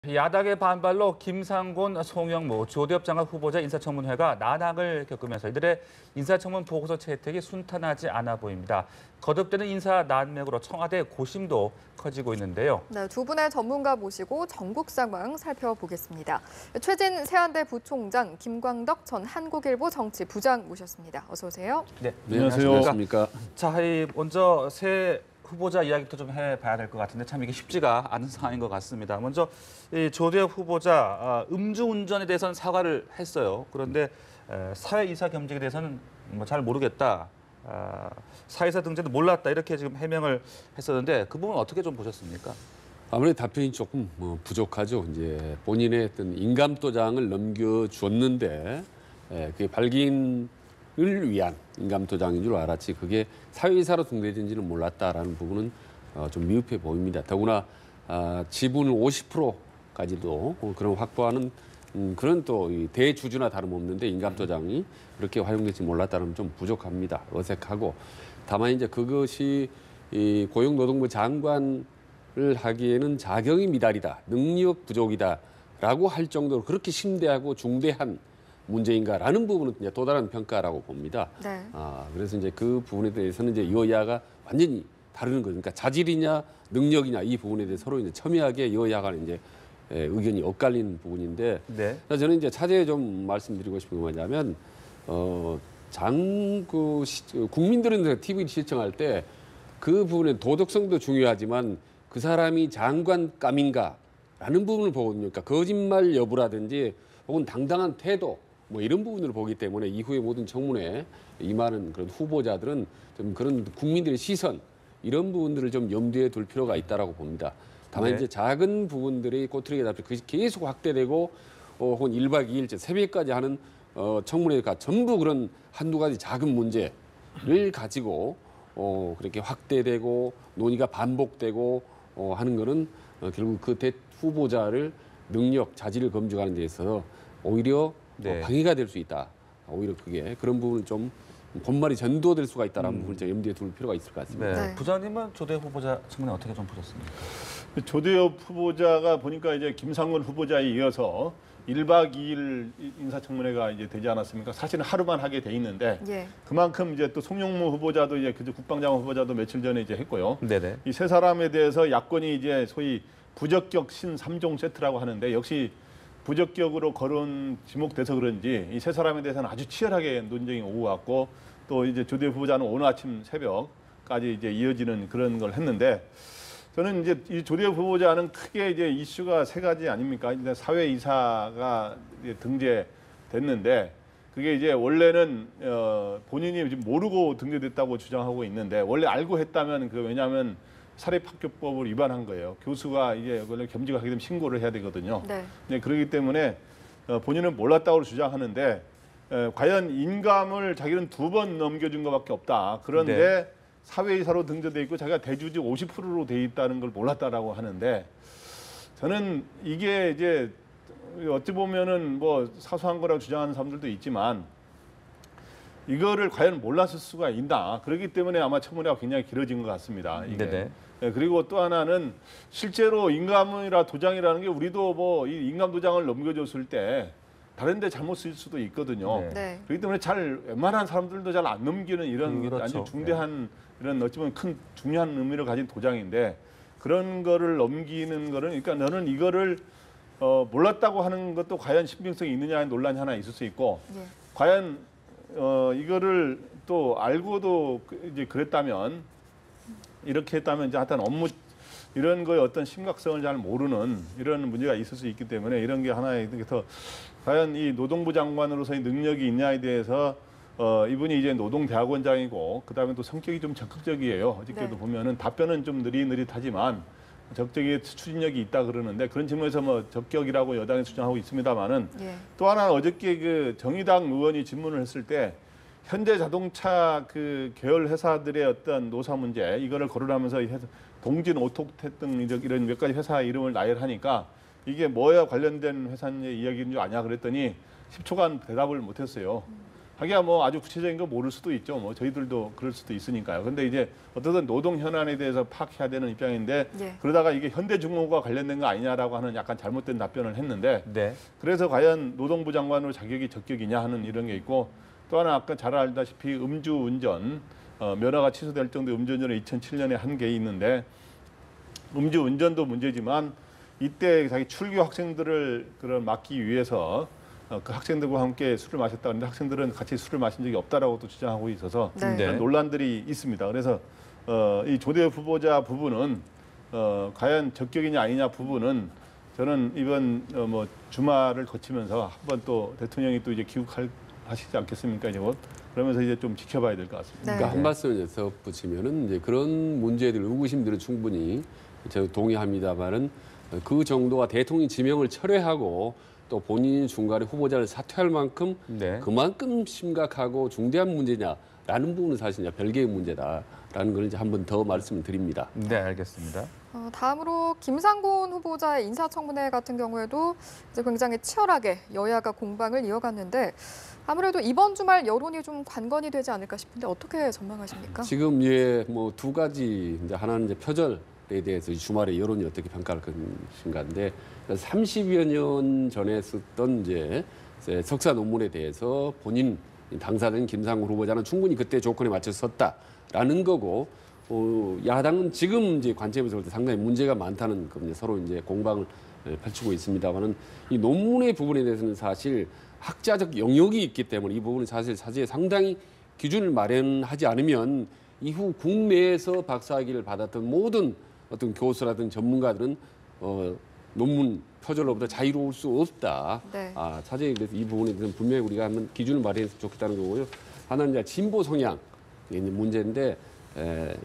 야당의 반발로 김상곤, 송영무, 조대엽 장관 후보자 인사청문회가 난항을 겪으면서 이들의 인사청문 보고서 채택이 순탄하지 않아 보입니다. 거듭되는 인사 난맥으로 청와대 고심도 커지고 있는데요. 네, 두 분의 전문가 모시고 전국 상황 살펴보겠습니다. 최진 세안대 부총장, 김광덕 전 한국일보 정치부장 모셨습니다. 어서 오세요. 네, 안녕하십니까. 자, 먼저 새 후보자 이야기부터 좀 해봐야 될 것 같은데 참 이게 쉽지가 않은 상황인 것 같습니다. 먼저 이 조대엽 후보자 음주운전에 대해서는 사과를 했어요. 그런데 사회이사 겸직에 대해서는 뭐 잘 모르겠다. 사회이사 등재도 몰랐다. 이렇게 지금 해명을 했었는데 그 부분 어떻게 좀 보셨습니까? 아무래도 답변이 조금 부족하죠. 이제 본인의 어떤 인감도장을 넘겨주었는데 그게 발기인을 위한 인감도장인 줄 알았지 그게 사회이사로 등재된지는 몰랐다라는 부분은 좀 미흡해 보입니다. 더구나 지분을 50%까지도 그런 확보하는 그런 또 대주주나 다름없는데 인감도장이 그렇게 활용될지 몰랐다는 좀 부족합니다. 어색하고 다만 이제 그것이 이 고용노동부 장관을 하기에는 자격이 미달이다, 능력 부족이다라고 할 정도로 그렇게 심대하고 중대한 문제인가라는 부분은 이제 또 다른 평가라고 봅니다. 네. 그래서 이제 그 부분에 대해서는 이제 여야가 완전히 다르는 거죠. 그러니까 자질이냐 능력이냐 이 부분에 대해서 서로 이제 첨예하게 여야가 이제 의견이 엇갈리는 부분인데, 네. 저는 이제 차제에 좀 말씀드리고 싶은 게 뭐냐면, 국민들은 TV를 시청할 때 그 부분의 도덕성도 중요하지만 그 사람이 장관감인가라는 부분을 보거든요. 그러니까 거짓말 여부라든지 혹은 당당한 태도 뭐 이런 부분을 보기 때문에 이후에 모든 청문회에 임하는 그런 후보자들은 좀 그런 국민들의 시선 이런 부분들을 좀 염두에 둘 필요가 있다라고 봅니다. 다만 네. 이제 작은 부분들이 꼬투리가 잡혀 계속 확대되고 혹은 1박 2일째 새벽까지 하는 청문회가 전부 그런 한두 가지 작은 문제를 가지고 그렇게 확대되고 논의가 반복되고 하는 거는 결국 그 대 후보자를 능력, 자질을 검증하는 데 있어서 오히려 네. 방해가 될 수 있다. 오히려 그게 그런 부분을 좀 본말이 전도될 수가 있다는 부분을 좀 염두에 둘 필요가 있을 것 같습니다. 네. 네. 부장님은 조대엽 후보자 청문회 어떻게 좀 보셨습니까? 조대엽 후보자가 보니까 이제 김상곤 후보자에 이어서 1박 2일 인사청문회가 이제 되지 않았습니까? 사실은 하루만 하게 돼 있는데 예. 그만큼 이제 또 송영무 후보자도 이제 그 국방장관 후보자도 며칠 전에 이제 했고요. 네네. 이 세 사람에 대해서 야권이 이제 소위 부적격 신 3종 세트라고 하는데 역시 부적격으로 거론 지목돼서 그런지 이 세 사람에 대해서는 아주 치열하게 논쟁이 오고 갔고 또 이제 조대엽 후보자는 오늘 아침 새벽까지 이제 이어지는 그런 걸 했는데 저는 이제 이 조대엽 후보자는 크게 이제 이슈가 세 가지 아닙니까? 이제 사회이사가 이제 등재됐는데 그게 이제 원래는 본인이 지금 모르고 등재됐다고 주장하고 있는데 원래 알고 했다면 왜냐하면 사립학교법을 위반한 거예요. 교수가 이제 원래 겸직을 하게 되면 신고를 해야 되거든요. 네. 네, 그렇기 때문에 본인은 몰랐다고 주장하는데 과연 인감을 자기는 2번 넘겨준 것밖에 없다. 그런데 네. 사회이사로 등재돼 있고 자기가 대주주 50%로 돼 있다는 걸 몰랐다라고 하는데 저는 이게 이제 어찌 보면은 뭐 사소한 거라고 주장하는 사람들도 있지만 이거를 과연 몰랐을 수가 있나. 그렇기 때문에 아마 청문회가 굉장히 길어진 것 같습니다. 이게. 네네. 네, 그리고 또 하나는 실제로 인감이나 도장이라는 게 우리도 뭐 이 인감 도장을 넘겨줬을 때 다른 데 잘못 쓸 수도 있거든요. 네. 네. 그렇기 때문에 웬만한 사람들도 잘 안 넘기는 이런 그렇죠. 아주 중대한 이런 어찌 보면 큰 중요한 의미를 가진 도장인데 그런 거를 넘기는 거는 그러니까 너는 이거를 몰랐다고 하는 것도 과연 신빙성이 있느냐의 논란이 하나 있을 수 있고 예. 과연 이거를 또 알고도 이제 그랬다면 이렇게 했다면 이제 하여튼 업무 이런 거에 어떤 심각성을 잘 모르는 이런 문제가 있을 수 있기 때문에 이런 게 하나의 더 과연 이 노동부 장관으로서의 능력이 있냐에 대해서 이분이 이제 노동대학원장이고 그다음에 또 성격이 좀 적극적이에요. 어저께도 네. 보면은 답변은 좀 느릿느릿하지만 적극적인 추진력이 있다 그러는데 그런 측면에서 뭐 적격이라고 여당이 주장하고 있습니다만은 예. 또 하나 어저께 그 정의당 의원이 질문을 했을 때 현대 자동차 그 계열 회사들의 어떤 노사 문제 이거를 거론하면서 동진 오토텍 등 이런 몇 가지 회사 이름을 나열하니까 이게 뭐야 관련된 회사 이야기인 줄 아냐 그랬더니 10초간 대답을 못했어요. 자기가 뭐 아주 구체적인 거 모를 수도 있죠. 뭐 저희들도 그럴 수도 있으니까요. 근데 이제 어떻든 노동 현안에 대해서 파악해야 되는 입장인데 예. 그러다가 이게 현대중공업과 관련된 거 아니냐라고 하는 약간 잘못된 답변을 했는데 네. 그래서 과연 노동부 장관으로 자격이 적격이냐 하는 이런 게 있고 또 하나 아까 잘 알다시피 음주운전 면허가 취소될 정도의 음주운전을 2007년에 한 게 있는데 음주운전도 문제지만 이때 자기 출교 학생들을 그런 막기 위해서 그 학생들과 함께 술을 마셨다 하는데 학생들은 같이 술을 마신 적이 없다라고 또 주장하고 있어서 네. 네. 논란들이 있습니다. 그래서 이 조대엽 후보자 부분은 과연 적격이냐 아니냐 부분은 저는 이번 뭐 주말을 거치면서 한번 또 대통령이 또 이제 귀국하시지 않겠습니까 이제 곧 그러면서 이제 좀 지켜봐야 될 것 같습니다. 네. 그러니까 한 말씀 덧붙이면은 이제 그런 문제들 의구심들은 충분히 제가 동의합니다만은 그 정도가 대통령 지명을 철회하고 또 본인이 중간에 후보자를 사퇴할 만큼 네. 그만큼 심각하고 중대한 문제냐라는 부분은 사실 이제 별개의 문제다라는 걸 이제 한 번 더 말씀을 드립니다. 네, 알겠습니다. 다음으로 김상곤 후보자의 인사청문회 같은 경우에도 이제 굉장히 치열하게 여야가 공방을 이어갔는데 아무래도 이번 주말 여론이 좀 관건이 되지 않을까 싶은데 어떻게 전망하십니까? 지금 뭐 두 가지 이제 하나는 이제 표절에 대해서 이 주말에 여론이 어떻게 평가할 것인가인데 30여 년 전에 썼던 이제 석사 논문에 대해서 본인 당사자인 김상곤 후보자는 충분히 그때 조건에 맞춰서 썼다라는 거고 야당은 지금 이제 관점에서 볼 때 상당히 문제가 많다는 거 이제 서로 이제 공방을 펼치고 있습니다만은 이 논문의 부분에 대해서는 사실 학자적 영역이 있기 때문에 이 부분은 사실 사실 상당히 기준을 마련하지 않으면 이후 국내에서 박사학위를 받았던 모든 어떤 교수라든 전문가들은 논문 표절로부터 자유로울 수 없다. 네. 사실 그래서 이 부분에 대해서는 분명히 우리가 한번 기준을 마련해서 좋겠다는 거고요. 하나는 이제 진보 성향이 있는 문제인데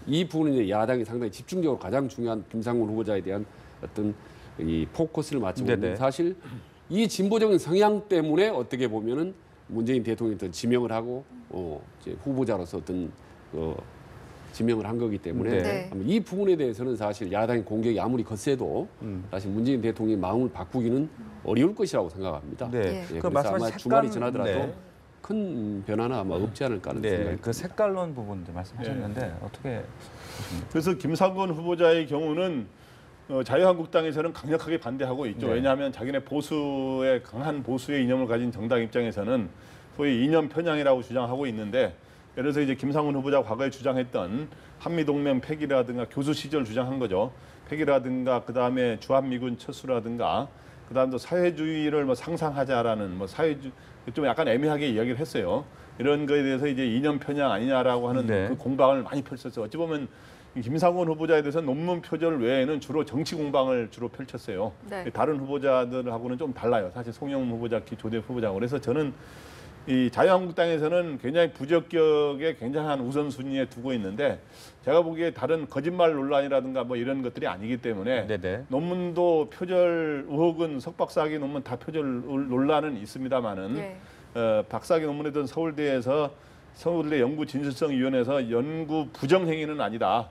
이 부분은 이제 야당이 상당히 집중적으로 가장 중요한 김상곤 후보자에 대한 어떤 이 포커스를 맞추고 네네. 있는 사실 이 진보적인 성향 때문에 어떻게 보면은 문재인 대통령이 지명을 하고 이제 후보자로서 어떤 지명을 한 거기 때문에 네. 이 부분에 대해서는 사실 야당의 공격이 아무리 거세도 사실 문재인 대통령의 마음을 바꾸기는 어려울 것이라고 생각합니다. 네. 예. 예, 그 그래서 말씀하신 아마 색깔- 주말이 지나더라도 네. 큰 변화는 아마 없지 않을까 하는 네, 생각이 그 듭니다. 색깔론 부분 말씀하셨는데 어떻게 그래서 김상곤 후보자의 경우는 자유한국당에서는 강력하게 반대하고 있죠. 네. 왜냐하면 자기네 보수의 강한 보수의 이념을 가진 정당 입장에서는 소위 이념 편향이라고 주장하고 있는데 예를 들어서 이제 김상곤 후보자 과거에 주장했던 한미동맹 폐기라든가 교수 시절 주장한 거죠. 폐기라든가 그다음에 주한미군 철수라든가 그다음 또 사회주의를 뭐 상상하자라는 뭐 사회주 좀 약간 애매하게 이야기를 했어요. 이런 거에 대해서 이제 이념 편향 아니냐라고 하는 네. 그 공방을 많이 펼쳤어요. 어찌 보면 김상곤 후보자에 대해서 논문 표절 외에는 주로 정치 공방을 주로 펼쳤어요. 네. 다른 후보자들하고는 좀 달라요. 사실 송영문 후보자, 조대엽 후보자. 그래서 저는 이 자유한국당에서는 굉장히 부적격에 굉장한 우선순위에 두고 있는데 제가 보기에 다른 거짓말 논란이라든가 뭐 이런 것들이 아니기 때문에 네네. 논문도 표절 의혹은 석박사학위 논문 다 표절 논란은 있습니다만은 예. 박사학위 논문이던 서울대 연구진실성위원회에서 연구 부정 행위는 아니다.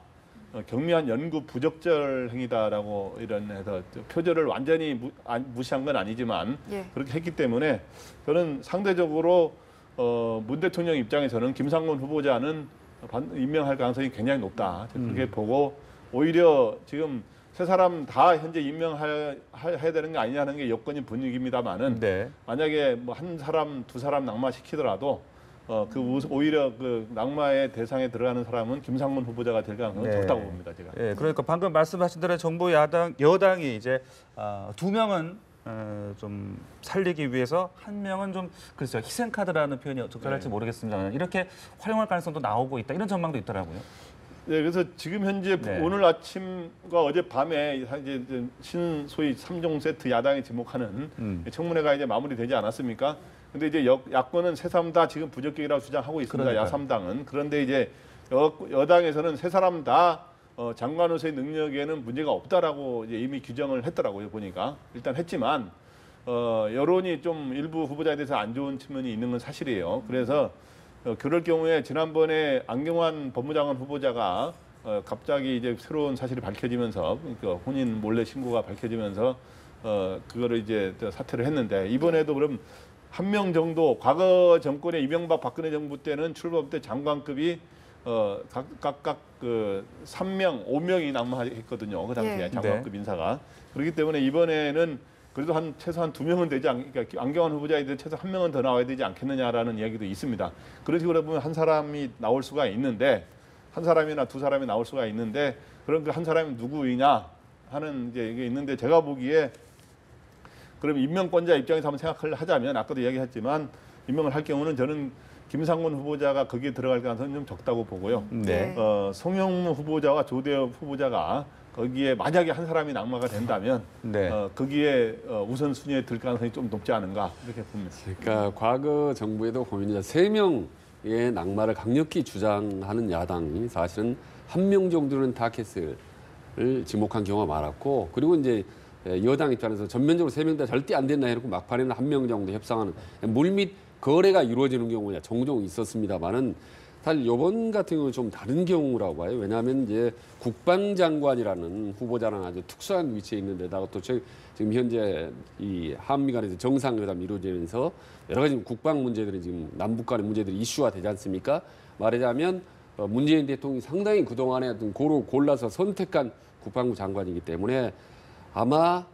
경미한 연구 부적절 행위다라고 이런 해서 표절을 완전히 무시한 건 아니지만 예. 그렇게 했기 때문에 저는 상대적으로 문 대통령 입장에서는 김상곤 후보자는 임명할 가능성이 굉장히 높다. 그렇게 보고 오히려 지금 세 사람 다 현재 임명해야 되는 게 아니냐는 게 여건인 분위기입니다만은 네. 만약에 뭐 한 사람 두 사람 낙마시키더라도 오히려 그 낙마의 대상에 들어가는 사람은 김상곤 후보자가 될 가능성은 네. 적다고 봅니다, 제가. 예, 그러니까 방금 말씀하신 대로 정부 여당이 이제 두 명은 좀 살리기 위해서 한 명은 좀 글쎄요 희생 카드라는 표현이 적절할지 네. 모르겠습니다만 이렇게 활용할 가능성도 나오고 있다 이런 전망도 있더라고요. 네, 그래서 지금 현재 네. 오늘 아침과 어젯밤에 이제 소위 3종 세트 야당이 지목하는 청문회가 이제 마무리되지 않았습니까? 근데 이제 야권은 세 사람 다 지금 부적격이라고 주장하고 있습니다. 그러니까요. 야3당은. 그런데 이제 여당에서는 세 사람 다 장관으로서의 능력에는 문제가 없다라고 이제 이미 규정을 했더라고요, 보니까. 일단 했지만 여론이 좀 일부 후보자에 대해서 안 좋은 측면이 있는 건 사실이에요. 그래서 그럴 경우에 지난번에 안경환 법무장관 후보자가 갑자기 이제 새로운 사실이 밝혀지면서 그러니까 혼인 몰래 신고가 밝혀지면서 그거를 이제 사퇴를 했는데 이번에도 그럼 한 명 정도 과거 정권의 이명박 박근혜 정부 때는 출범 때 장관급이 각각 그 3명, 5명이 낙마했거든요. 그 당시에 예. 장관급 인사가. 그렇기 때문에 이번에는 그래도 최소한 2명은 되지 그러니까 안경환 후보자에 대해 최소 1명은 더 나와야 되지 않겠느냐라는 이야기도 있습니다. 그런 식으로 보면 한 사람이 나올 수가 있는데 한 사람이나 두 사람이 나올 수가 있는데 그런 그 한 사람이 누구이냐 하는 이제 이게 있는데 제가 보기에 그럼 임명권자 입장에서 한번 생각을 하자면 아까도 이야기했지만 임명을 할 경우는 저는 김상곤 후보자가 거기에 들어갈 가능성은 좀 적다고 보고요. 네. 네. 후보자와 조대엽 후보자가 거기에 만약에 한 사람이 낙마가 된다면 네. 거기에 우선순위에 들 가능성이 좀 높지 않은가 이렇게 봅니다. 그러니까 과거 정부에도 고민자 3명의 낙마를 강력히 주장하는 야당이 사실은 1명 정도는 타켓을 지목한 경우가 많았고 그리고 이제 여당 입장에서 전면적으로 3명 다 절대 안 된다 해놓고 막판에는 1명 정도 협상하는 물밑 거래가 이루어지는 경우가 종종 있었습니다만은 사실 이번 같은 경우는 좀 다른 경우라고 봐요. 왜냐하면 이제 국방장관이라는 후보자랑 아주 특수한 위치에 있는 데다가 또 지금 현재 이 한미 간에서 정상회담이 이루어지면서 여러 가지 국방 문제들이 지금 남북 간의 문제들이 이슈화 되지 않습니까? 말하자면 문재인 대통령이 상당히 그동안에 어떤 고루 골라서 선택한 국방부 장관이기 때문에 아마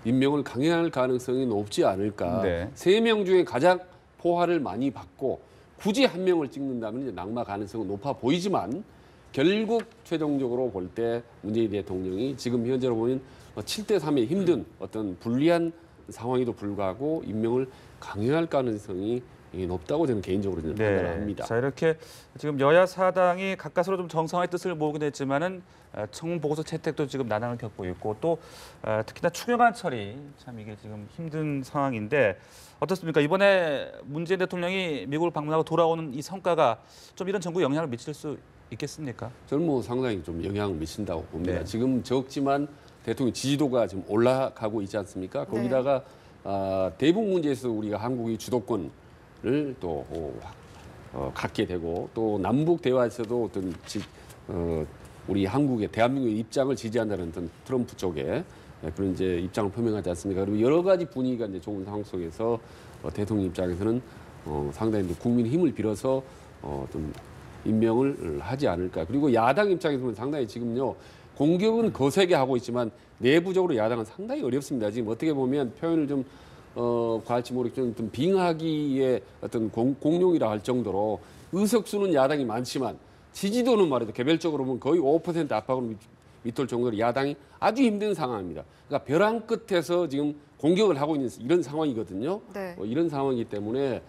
임명을 강행할 가능성이 높지 않을까. 네. 3명 중에 가장 포화를 많이 받고 굳이 1명을 찍는다면 이제 낙마 가능성은 높아 보이지만 결국 최종적으로 볼 때 문재인 대통령이 지금 현재로 보면 7대3의 힘든 어떤 불리한 상황에도 불구하고 임명을 강행할 가능성이 높다고 저는 개인적으로 판단을 합니다. 자, 이렇게 지금 여야 사당이 가까스로 좀 정상화의 뜻을 모으긴 했지만은 청문 보고서 채택도 지금 난항을 겪고 있고 또 특히나 추경안 처리 참 이게 지금 힘든 상황인데 어떻습니까? 이번에 문재인 대통령이 미국을 방문하고 돌아오는 이 성과가 좀 이런 정부에 영향을 미칠 수 있겠습니까? 저는 뭐 상당히 좀 영향을 미친다고 봅니다. 네. 지금 적지만 대통령 지지도가 지금 올라가고 있지 않습니까? 거기다가 대북 문제에서 우리가 한국이 주도권을 또 갖게 되고 또 남북 대화에서도 어떤 우리 한국의 대한민국의 입장을 지지한다는 어떤 트럼프 쪽에 그런 이제 입장을 표명하지 않습니까? 그리고 여러 가지 분위기가 이제 좋은 상황 속에서 대통령 입장에서는 상당히 이제 국민 힘을 빌어서 좀 임명을 하지 않을까. 그리고 야당 입장에서는 상당히 지금요 공격은 거세게 하고 있지만 내부적으로 야당은 상당히 어렵습니다. 지금 어떻게 보면 표현을 좀 과할지 모르겠지만 좀 빙하기의 어떤 공룡이라 할 정도로 의석수는 야당이 많지만 지지도는 말이죠. 개별적으로 보면 거의 5% 압박으로 밑돌 정도로 야당이 아주 힘든 상황입니다. 그러니까 벼랑 끝에서 지금 공격을 하고 있는 이런 상황이거든요. 네. 이런 상황이기 때문에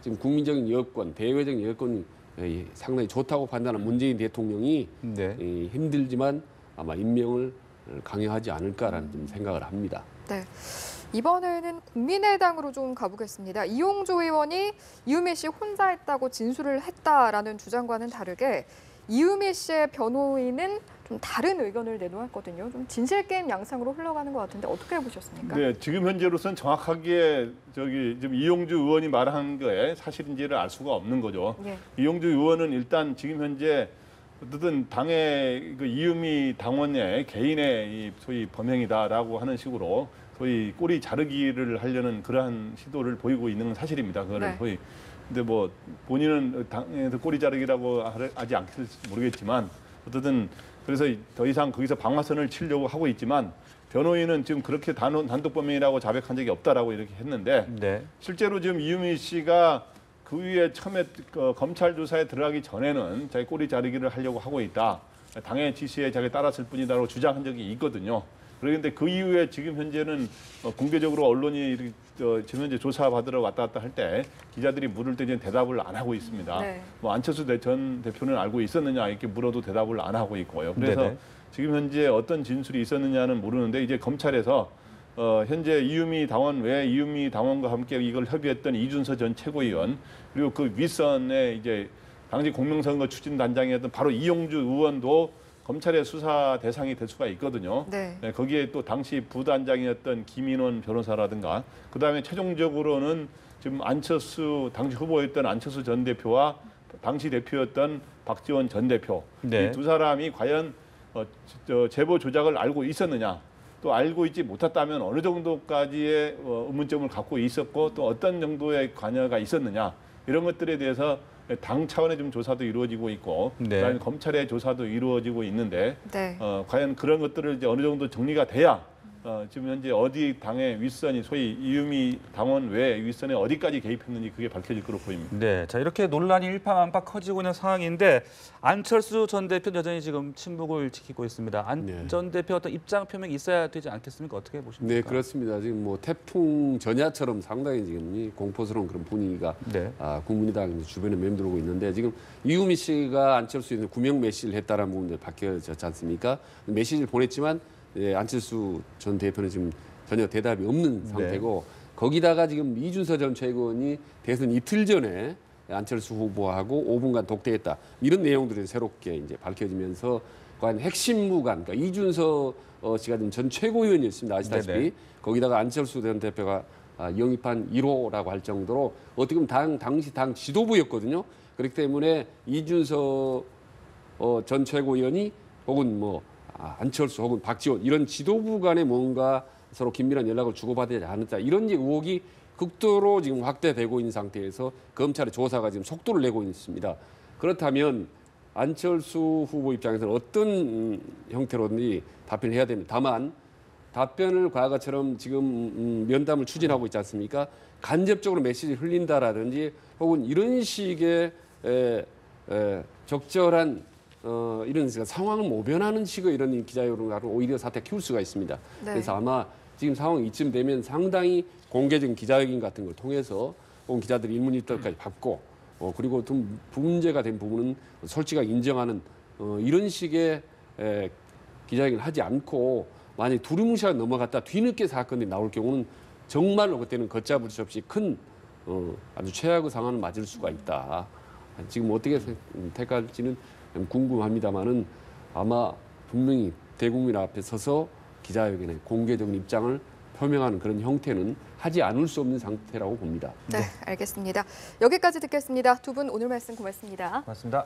지금 국민적인 여건, 대외적인 여건이 상당히 좋다고 판단하는 문재인 대통령이 네. 힘들지만 아마 임명을 강행하지 않을까라는 좀 생각을 합니다. 네. 이번에는 국민의당으로 좀 가보겠습니다. 이용조 의원이 이유미 씨 혼자 했다고 진술을 했다라는 주장과는 다르게 이유미 씨의 변호인은 좀 다른 의견을 내놓았거든요. 좀 진실 게임 양상으로 흘러가는 것 같은데 어떻게 보셨습니까? 네, 지금 현재로서는 정확하게 지금 이용주 의원이 말한 거에 사실인지를 알 수가 없는 거죠. 예. 이용주 의원은 일단 지금 현재 어쨌든 당의 그 이유미 당원의 개인의 이 소위 범행이다라고 하는 식으로 소위 꼬리 자르기를 하려는 그러한 시도를 보이고 있는 건 사실입니다. 그거를 네. 거의. 근데 뭐 본인은 당에서 꼬리 자르기라고 하지 않겠을지 모르겠지만 어쨌든 그래서 더 이상 거기서 방아선을 치려고 하고 있지만 변호인은 지금 그렇게 단독 범행이라고 자백한 적이 없다라고 이렇게 했는데 네. 실제로 지금 이유미 씨가 그 위에 처음에 검찰 조사에 들어가기 전에는 자기 꼬리 자르기를 하려고 하고 있다. 당의 지시에 자기 따랐을 뿐이다라고 주장한 적이 있거든요. 그런데 그 이후에 지금 현재는 공개적으로 언론이 지금 현재 조사받으러 왔다 갔다 할 때 기자들이 물을 때 대답을 안 하고 있습니다. 네. 뭐 안철수 전 대표는 알고 있었느냐 이렇게 물어도 대답을 안 하고 있고요. 그래서 네네. 지금 현재 어떤 진술이 있었느냐는 모르는데 이제 검찰에서 현재 이유미 당원 외 이유미 당원과 함께 이걸 협의했던 이준서 전 최고위원 그리고 그 윗선의 이제 당시 공명선거 추진단장이었던 바로 이용주 의원도 검찰의 수사 대상이 될 수가 있거든요. 네. 네, 거기에 또 당시 부단장이었던 김인원 변호사라든가 그다음에 최종적으로는 지금 안철수 당시 후보였던 안철수 전 대표와 당시 대표였던 박지원 전 대표 네. 이 두 사람이 과연 제보 조작을 알고 있었느냐 또 알고 있지 못했다면 어느 정도까지의 의문점을 갖고 있었고 또 어떤 정도의 관여가 있었느냐 이런 것들에 대해서 당 차원의 좀 조사도 이루어지고 있고 네. 그다음에 검찰의 조사도 이루어지고 있는데 네. 과연 그런 것들을 이제 어느 정도 정리가 돼야 지금 현재 어디 당의 윗선이 소위 이유미 당원 외 윗선에 어디까지 개입했는지 그게 밝혀질 거로 보입니다. 네, 자 이렇게 논란이 일파만파 커지고 있는 상황인데 안철수 전 대표는 여전히 지금 침묵을 지키고 있습니다. 안 네. 전 대표 어떤 입장 표명이 있어야 되지 않겠습니까? 어떻게 보십니까? 네, 그렇습니다. 지금 뭐 태풍 전야처럼 상당히 지금 이 공포스러운 그런 분위기가 네. 국민의당 주변에 맴돌고 있는데 지금 이유미 씨가 안철수에 구명 메시지를 했다라는 부분이 밝혀졌지 않습니까? 메시지를 보냈지만 안철수 전 대표는 지금 전혀 대답이 없는 상태고 거기다가 지금 이준서 전 최고위원이 대선 이틀 전에 안철수 후보하고 5분간 독대했다 이런 내용들이 새롭게 이제 밝혀지면서 과연 핵심무관 그러니까 이준서 씨가 지금 전 최고위원이었습니다. 아시다시피 네네. 거기다가 안철수 전 대표가 영입한 1호라고 할 정도로 어떻게 보면 당시 당 지도부였거든요. 그렇기 때문에 이준서 전 최고위원이 혹은 뭐 안철수 혹은 박지원 이런 지도부 간에 뭔가 서로 긴밀한 연락을 주고받지 않았다. 이런 의혹이 극도로 지금 확대되고 있는 상태에서 검찰의 조사가 지금 속도를 내고 있습니다. 그렇다면 안철수 후보 입장에서는 어떤 형태로든지 답변을 해야 됩니다. 다만 답변을 과거처럼 지금 면담을 추진하고 있지 않습니까? 간접적으로 메시지를 흘린다라든지 혹은 이런 식의 적절한 이런 상황을 모면하는 식의 이런 기자회견을 오히려 사태 키울 수가 있습니다. 네. 그래서 아마 지금 상황이 이쯤 되면 상당히 공개적인 기자회견 같은 걸 통해서 혹은 기자들이 일문일답까지 받고 그리고 좀 문제가 된 부분은 솔직하게 인정하는 이런 식의 기자회견을 하지 않고 만약 두루뭉실하게 넘어갔다 뒤늦게 사건이 나올 경우는 정말로 그때는 걷잡을 수 없이 큰 아주 최악의 상황을 맞을 수가 있다. 지금 어떻게 택할지는 궁금합니다만은 아마 분명히 대국민 앞에 서서 기자회견에 공개적인 입장을 표명하는 그런 형태는 하지 않을 수 없는 상태라고 봅니다. 네, 알겠습니다. 여기까지 듣겠습니다. 두 분 오늘 말씀 고맙습니다. 맞습니다.